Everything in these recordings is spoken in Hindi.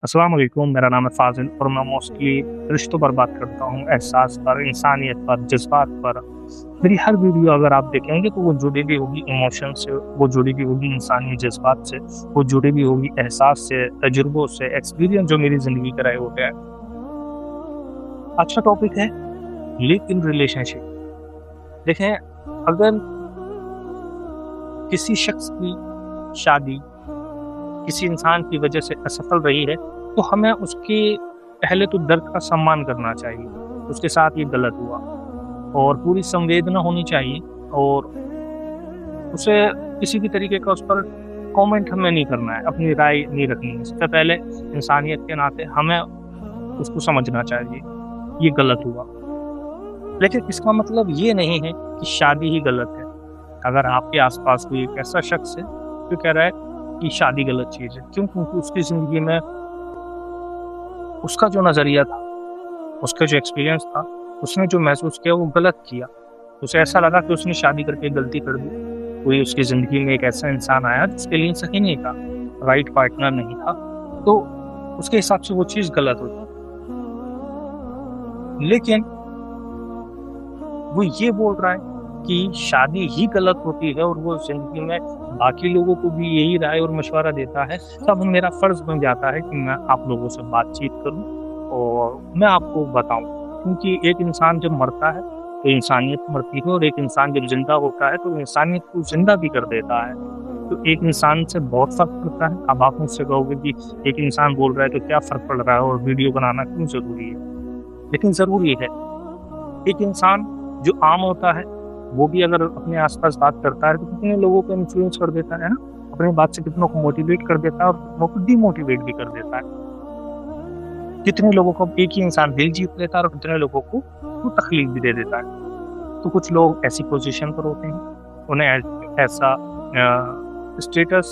अस्सलाम वालेकुम, मेरा नाम है फ़ाज़िल और मैं मोस्टली रिश्तों पर बात करता हूँ, एहसास पर, इंसानियत पर, जज़्बात पर। मेरी हर वीडियो अगर आप देखेंगे तो वो जुड़ी भी होगी इमोशन से, वो जुड़ी भी होगी इंसानी जज़्बात से, वो जुड़ी भी होगी एहसास से, तजुर्बों से, एक्सपीरियंस जो मेरी ज़िंदगी के रहे होते हैं। आज का टॉपिक है लिव इन रिलेशनशिप। देखें, अगर किसी शख्स की शादी किसी इंसान की वजह से असफल रही है, तो हमें उसके पहले तो दर्द का सम्मान करना चाहिए। उसके साथ ये गलत हुआ और पूरी संवेदना होनी चाहिए और उसे किसी भी तरीके का उस पर कमेंट हमें नहीं करना है, अपनी राय नहीं रखनी है। सबसे पहले इंसानियत के नाते हमें उसको समझना चाहिए, ये गलत हुआ। लेकिन इसका मतलब ये नहीं है कि शादी ही गलत है। अगर आपके आस-पास कोई एक ऐसा शख्स है जो कह रहा है कि शादी गलत चीज़ है, क्यों? क्योंकि उसकी ज़िंदगी में उसका जो नज़रिया था, उसका जो एक्सपीरियंस था, उसने जो महसूस किया वो गलत किया। उसे ऐसा लगा कि उसने शादी करके गलती कर दी। कोई उसकी ज़िंदगी में एक ऐसा इंसान आया जिसके लिए सही नहीं था, राइट पार्टनर नहीं था, तो उसके हिसाब से वो चीज़ गलत होती। लेकिन वो ये बोल रहा है कि शादी ही गलत होती है और वो ज़िंदगी में बाकी लोगों को भी यही राय और मशवरा देता है, तब मेरा फ़र्ज़ बन जाता है कि मैं आप लोगों से बातचीत करूँ और मैं आपको बताऊँ। क्योंकि एक इंसान जब मरता है, तो इंसानियत मरती है और एक इंसान जब ज़िंदा होता है, तो इंसानियत को ज़िंदा भी कर देता है। तो एक इंसान से बहुत फ़र्क पड़ता है। अब आप मुझसे कहोगे कि एक इंसान बोल रहा है तो क्या फ़र्क पड़ रहा है और वीडियो बनाना क्यों ज़रूरी है? लेकिन ज़रूरी है। एक इंसान जो आम होता है, वो भी अगर अपने आस-पास बात करता है, तो कितने लोगों को इन्फ्लुएंस कर देता है ना? अपनी बात से कितनों को मोटिवेट कर देता है और कितनों को डिमोटिवेट भी कर देता है। कितने लोगों को एक ही इंसान दिल जीत लेता है और कितने लोगों को वो तकलीफ भी दे देता है। तो कुछ लोग ऐसी पोज़ीशन पर होते हैं, उन्हें ऐसा स्टेटस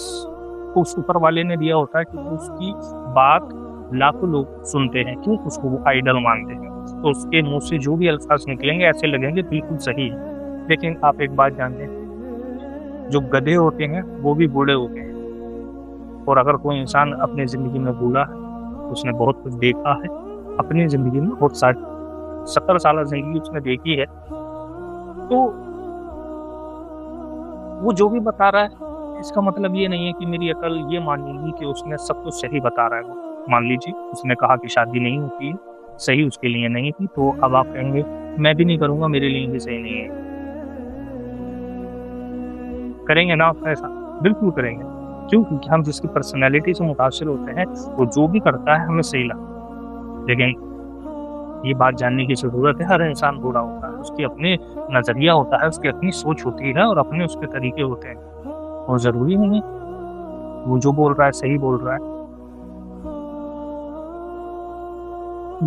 उस ऊपर वाले ने दिया होता है कि उसकी बात लाखों लोग सुनते हैं, क्यों? उसको वो आइडल मानते हैं। तो उसके मुँह से जो भी अल्फ़ाज़ निकलेंगे ऐसे लगेंगे बिल्कुल सही है। लेकिन आप एक बात जान लें, जो गधे होते हैं वो भी बूढ़े होते हैं और अगर कोई इंसान अपनी ज़िंदगी में बूढ़ा है, उसने बहुत कुछ देखा है, अपनी ज़िंदगी में बहुत सारी 70 साल ज़िंदगी उसने देखी है, तो वो जो भी बता रहा है, इसका मतलब ये नहीं है कि मेरी अकल ये मान लेगी कि उसने सब कुछ सही बता रहा है वो। मान लीजिए उसने कहा कि शादी नहीं होती है, सही उसके लिए नहीं थी, तो अब आप कहेंगे मैं भी नहीं करूँगा, मेरे लिए भी सही नहीं है। करेंगे ना आप ऐसा? बिल्कुल करेंगे। क्यों? क्योंकि हम जिसकी पर्सनैलिटी से मुतासिर होते हैं, वो जो भी करता है हमें सही लगता है। लेकिन ये बात जानने की ज़रूरत है, हर इंसान बूढ़ा होता है, उसकी अपनी नज़रिया होता है, उसकी अपनी सोच होती है और अपने उसके तरीके होते हैं। और ज़रूरी नहीं है, वो जो बोल रहा है सही बोल रहा है।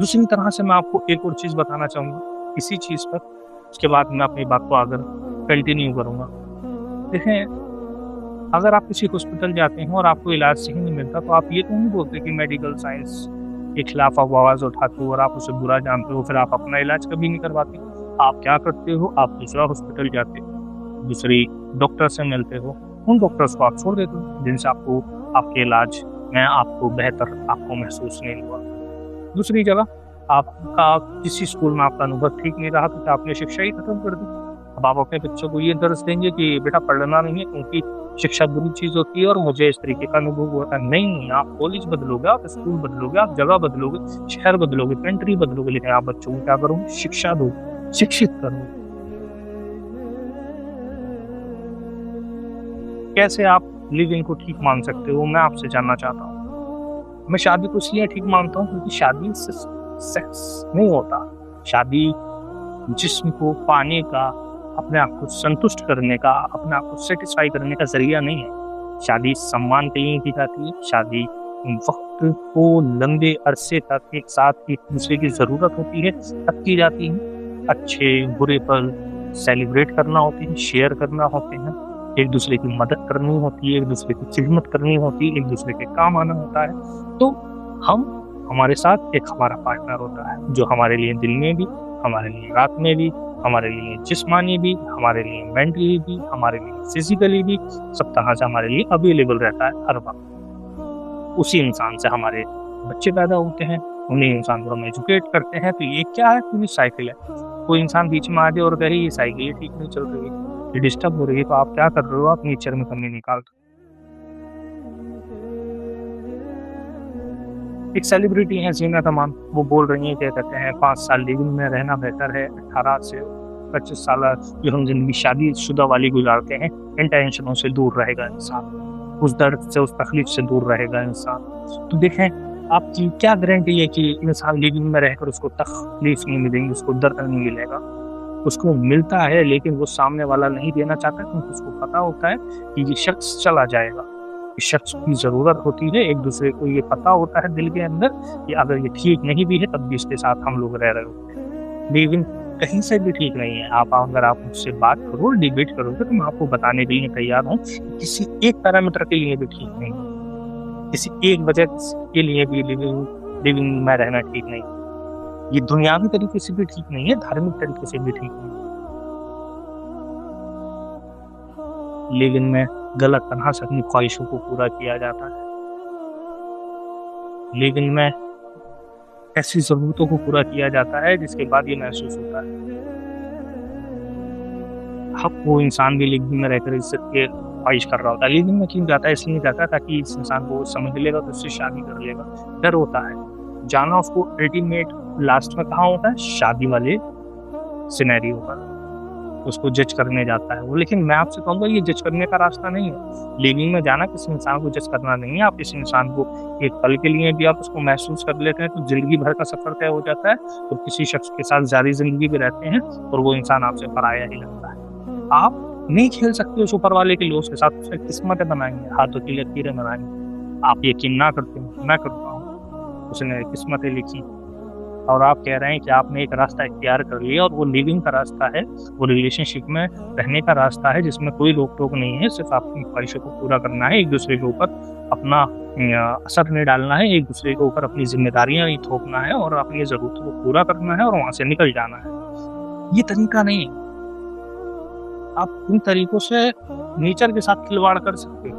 दूसरी तरह से मैं आपको एक और चीज़ बताना चाहूँगा इसी चीज़ पर, उसके बाद मैं अपनी बात को आगे कंटिन्यू करूँगा। देखें, अगर आप किसी हॉस्पिटल जाते हैं और आपको इलाज सही नहीं मिलता, तो आप ये तो नहीं बोलते कि मेडिकल साइंस के खिलाफ आप आवाज़ उठाते हो और आप उसे बुरा जानते हो, फिर आप अपना इलाज कभी नहीं करवाते। आप क्या करते हो? आप दूसरा हॉस्पिटल जाते हो, दूसरी डॉक्टर से मिलते हो, उन डॉक्टर्स को आप छोड़ देते हो, जिनसे आपको आपके इलाज में आपको बेहतर आपको महसूस नहीं हुआ। दूसरी जगह आपका किसी स्कूल में आपका अनुभव ठीक नहीं रहा, तो क्या आपने शिक्षा ही खत्म कर दी? अब आप अपने बच्चों को ये दर्ज देंगे कि बेटा पढ़ना नहीं है क्योंकि शिक्षा बुरी चीज़ होती है और मुझे इस तरीके का अनुभव हुआ था। नहीं, आप कॉलेज बदलोगे, आप स्कूल बदलोगे, आप जगह बदलोगे, शहर बदलोगे, कंट्री बदलोगे, लेकिन आप बच्चों को क्या करोगे? शिक्षा दोगे, शिक्षित करोगे। कैसे आप लिव-इन को ठीक मान सकते हो? मैं आपसे जानना चाहता हूँ। मैं शादी को इसलिए ठीक मानता हूँ क्योंकि शादी से सेक्स नहीं होता। शादी जिस्म को पाने का, अपने आप को संतुष्ट करने का, अपने आप को सैटिस्फाई करने का ज़रिया नहीं है। शादी सम्मान के लिए की जाती है। शादी वक़्त को लंबे अरसे तक एक साथ एक-दूसरे की ज़रूरत होती है, तब की जाती है। अच्छे बुरे पल सेलिब्रेट करना होते हैं, शेयर करना होते हैं, एक-दूसरे की मदद करनी होती है, एक-दूसरे की खिदमत करनी होती है, एक-दूसरे के काम आना होता है। तो हम हमारे साथ एक हमारा पार्टनर होता है, जो हमारे लिए दिन में भी, हमारे लिए रात में भी, हमारे लिए जिस्मानी भी, हमारे लिए मेंटली भी, हमारे लिए फिज़िकली भी, सब तरह से हमारे लिए अवेलेबल रहता है हर वक़्त। उसी इंसान से हमारे बच्चे पैदा होते हैं, उन्हें इंसान को हम एजुकेट करते हैं, तो ये क्या है? पूरी साइकिल है। कोई इंसान बीच में आ जाए और कहे ये साइकिल ही ठीक नहीं चल रही है, ये डिस्टर्ब हो रही है, तो आप क्या कर रहे हो? आप नेचर में कमी निकाल रहे हो। एक सेलिब्रिटी हैं ज़ीनत अमान, वो बोल रही हैं, क्या कहते हैं, 5 साल लिविंग में रहना बेहतर है 18 से 25 साल जो हम ज़िंदगी शादीशुदा वाली गुज़ारते हैं, इन टेंशनों से दूर रहेगा इंसान, उस दर्द से, उस तकलीफ से दूर रहेगा इंसान। तो देखें, आपकी क्या गारंटी है कि इंसान लिविंग में रहकर उसको तकलीफ नहीं मिलेंगी, उसको दर्द नहीं मिलेगा? उसको मिलता है, लेकिन वो सामने वाला नहीं देना चाहता, क्योंकि उसको पता होता है कि ये शख्स चला जाएगा। इस शख्स की ज़रूरत होती है, एक दूसरे को ये पता होता है दिल के अंदर कि अगर ये ठीक नहीं भी है तब भी इसके साथ हम लोग रह रहे होते हैं। लेकिन कहीं से भी ठीक नहीं है। अगर आप मुझसे बात करो, डिबेट करोगे, तो मैं आपको बताने के लिए तैयार हूँ कि किसी एक पैरामीटर के लिए भी ठीक नहीं है, किसी एक वजह के लिए भी लिविंग में रहना ठीक नहीं है। ये दुनियावी तरीके से भी ठीक नहीं है, धार्मिक तरीके से भी ठीक नहीं है। लेकिन में गलत तरह से अपनी ख्वाहिशों को पूरा किया जाता है, लेकिन में ऐसी ज़रूरतों को पूरा किया जाता है जिसके बाद ये महसूस होता है अब वो इंसान भी लिविंग में रहकर इज़्ज़त के ख्वाहिश कर रहा होता है। लिविंग में क्यों जाता है? इसलिए जाता है ताकि इस इंसान को वो समझ लेगा तो उससे शादी कर लेगा। डर होता है, जाना उसको अल्टीमेट लास्ट में कहाँ होता है? शादी वाले सिनेरियो पर उसको जज करने जाता है वो। लेकिन मैं आपसे कहूँगा, ये जज करने का रास्ता नहीं है। लिविंग में जाना किसी इंसान को जज करना नहीं है। आप इस इंसान को एक पल के लिए भी आप उसको महसूस कर लेते हैं तो ज़िंदगी भर का सफ़र तय हो जाता है, और किसी शख्स के साथ ज़्यादा ज़िंदगी भी रहते हैं और वो इंसान आपसे पराया ही लगता है। आप नहीं खेल सकते उस ऊपर वाले के लोग के साथ, उससे किस्मतें बनाएँगे, हाथों की लकीरें बनाएँगे। आप यकीन ना करते हो, मैं करता हूँ। उसने किस्मतें लिखी और आप कह रहे हैं कि आपने एक रास्ता इख्तियार कर लिया, और वो लिविंग का रास्ता है, वो रिलेशनशिप में रहने का रास्ता है जिसमें कोई रोक-टोक नहीं है, सिर्फ़ आपकी ख्वाहिशों को पूरा करना है, एक-दूसरे के ऊपर अपना असर नहीं डालना है, एक-दूसरे के ऊपर अपनी ज़िम्मेदारियाँ नहीं थोपना है और अपनी ज़रूरतों को पूरा करना है और वहाँ से निकल जाना है। ये तरीका नहीं है। आप इन तरीकों से नेचर के साथ खिलवाड़ कर सकते हो।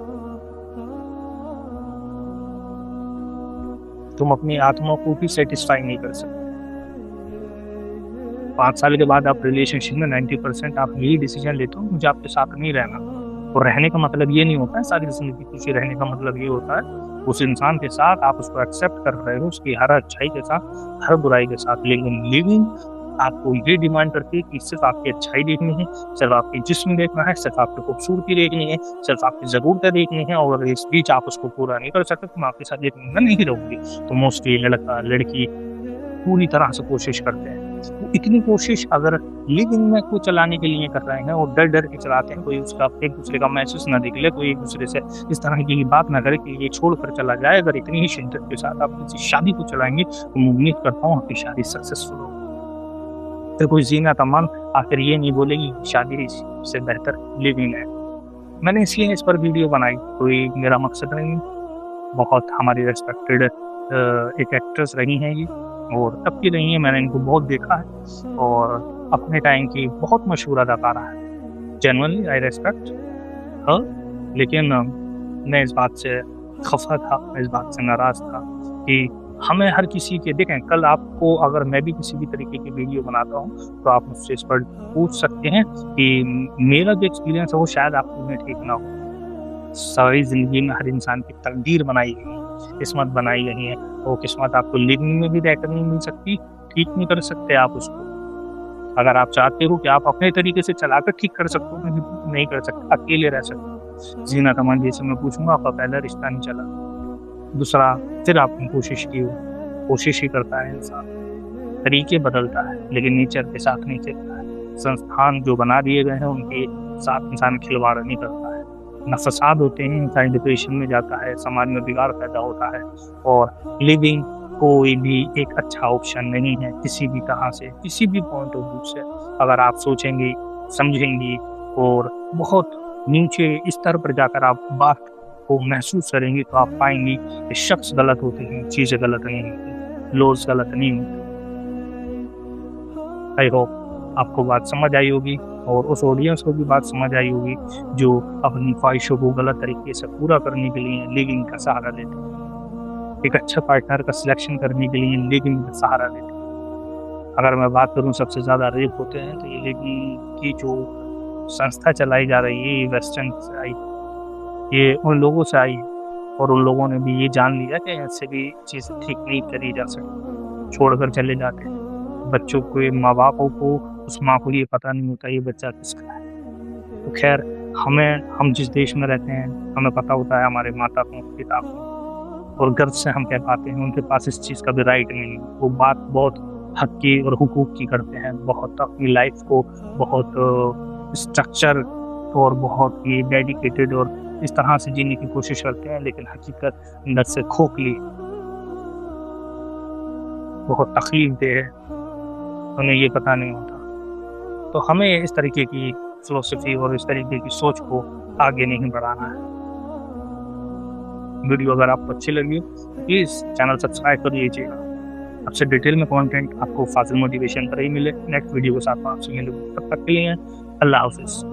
तुम अपनी आत्मा को भी सैटिस्फाई नहीं कर सकते। 5 साल के बाद आप रिलेशनशिप में 90% आप यही डिसीजन लेते हो, मुझे आपके साथ नहीं रहना। और रहने का मतलब ये नहीं होता है सारी ज़िंदगी खुशी रहने का मतलब ये होता है, उस इंसान के साथ आप उसको एक्सेप्ट कर रहे हो, उसकी हर अच्छाई के साथ, हर बुराई के साथ। लेकिन लिविंग आपको ये डिमांड करती है कि सिर्फ़ आपकी अच्छाई देखनी है, सिर्फ़ आपकी जिस्म देखना है, सिर्फ़ आपकी खूबसूरती देखनी है, सिर्फ़ आपकी ज़रूरतें देखनी है, और इस बीच आप उसको पूरा नहीं कर सकते, तो मैं आपके साथ लिविंग में नहीं रहूँगी। तो मोस्टली लड़का, लड़की पूरी तरह से कोशिश करते हैं। वो इतनी कोशिश अगर लिविंग में को चलाने के लिए कर रहे हैं और डर-डर के चलाते हैं, कोई उसका एक-दूसरे का मैसेज ना देख ले, कोई एक-दूसरे से इस तरह की बात ना करे कि ये छोड़कर चला जाए, अगर इतनी ही शिद्दत के साथ आप किसी शादी को चलाएँगे, तो मैं उम्मीद करता हूँ आपकी शादी सक्सेसफुल होगी। फिर कोई ज़ीनत अमान आखिर ये नहीं बोलेगी शादी से बेहतर लिविंग है। मैंने इसलिए इस पर वीडियो बनाई, कोई मेरा मकसद नहीं। बहुत हमारी रिस्पेक्टेड एक एक्ट्रेस रही हैं ये, और तब की रही हैं, मैंने इनको बहुत देखा है, और अपने टाइम की बहुत मशहूर अदाकारा है। Genuinely I respect her. लेकिन मैं इस बात से खफ़ा था, मैं इस बात से नाराज़ था कि हमें हर किसी के देखें, कल आपको अगर मैं भी किसी भी तरीके की वीडियो बनाता हूँ, तो आप मुझसे इस पर पूछ सकते हैं कि मेरा जो एक्सपीरियंस है वो शायद आपके लिए ठीक ना हो। सारी ज़िंदगी में हर इंसान की तकदीर बनाई गई है, किस्मत बनाई गई है, वो किस्मत आपको लिविंग में भी रहकर नहीं मिल सकती, ठीक नहीं कर सकते आप उसको। अगर आप चाहते हो कि आप अपने तरीके से चलाकर ठीक कर सकते हो, नहीं कर सकते, अकेले रह सकते। ज़ीनत अमान जी से मैं पूछूँगा, आपका पहला रिश्ता नहीं चला, दूसरा फिर आपने कोशिश की हो, कोशिश ही करता है इंसान, तरीके बदलता है, लेकिन नेचर के साथ नहीं चलता है। संस्थान जो बना दिए गए हैं उनके साथ इंसान खिलवाड़ नहीं करता है, ना फसाद होते हैं, इंसान डिप्रेशन में जाता है, समाज में बिगाड़ पैदा होता है, और लिविंग कोई भी एक अच्छा ऑप्शन नहीं है किसी भी तरह से, किसी भी पॉइंट ऑफ व्यू से। अगर आप सोचेंगे, समझेंगी और बहुत नीचे स्तर पर जाकर आप बात को महसूस करेंगे, तो आप पाएँगी कि शख्स गलत होते हैं, चीज़ें गलत नहीं होती, लॉज़ गलत नहीं होते। आई होप आपको बात समझ आई होगी, और उस ऑडियंस को भी बात समझ आई होगी जो अपनी ख्वाहिशों को गलत तरीके से पूरा करने के लिए लिविंग का सहारा लेते हैं। एक अच्छा पार्टनर का सिलेक्शन करने के लिए लिव-इन का सहारा लेते हैं। अगर मैं बात करूँ सबसे ज़्यादा रेप होते हैं तो ये लिव-इन की जो संस्था चलाई जा रही है, ये वेस्टर्न से आई, ये उन लोगों से आई और उन लोगों ने भी ये जान लिया कि ऐसे भी चीज़ें ठीक नहीं करी जा सकती, छोड़कर चले जाते हैं। बच्चों के माँ-बापों को, उस माँ को ये पता नहीं होता ये बच्चा किसका है। तो ख़ैर हम जिस देश में रहते हैं, हमें पता होता है हमारे माता को, पिता को, और गर्व से हम कह पाते हैं उनके पास इस चीज़ का भी राइट नहीं है। वो बात बहुत हक की और हुकूक की करते हैं, बहुत अपनी लाइफ़ को बहुत स्ट्रक्चर और बहुत ही डेडिकेटेड और इस तरह से जीने की कोशिश करते हैं, लेकिन हकीकत अंदर से खोखली, बहुत तकलीफ़देह है, उन्हें ये पता नहीं होता। तो हमें इस तरीके की फ़िलॉसफ़ी और इस तरीके की सोच को आगे नहीं बढ़ाना है। वीडियो अगर आपको अच्छी लगी, प्लीज़ चैनल सब्सक्राइब कर लीजिएगा। आपसे डिटेल में कंटेंट आपको फाज़िल मोटिवेशन पर ही मिले। नेक्स्ट वीडियो के साथ मैं आपसे मिलूँगा। तब तक के लिए अल्लाह हाफ़िज़।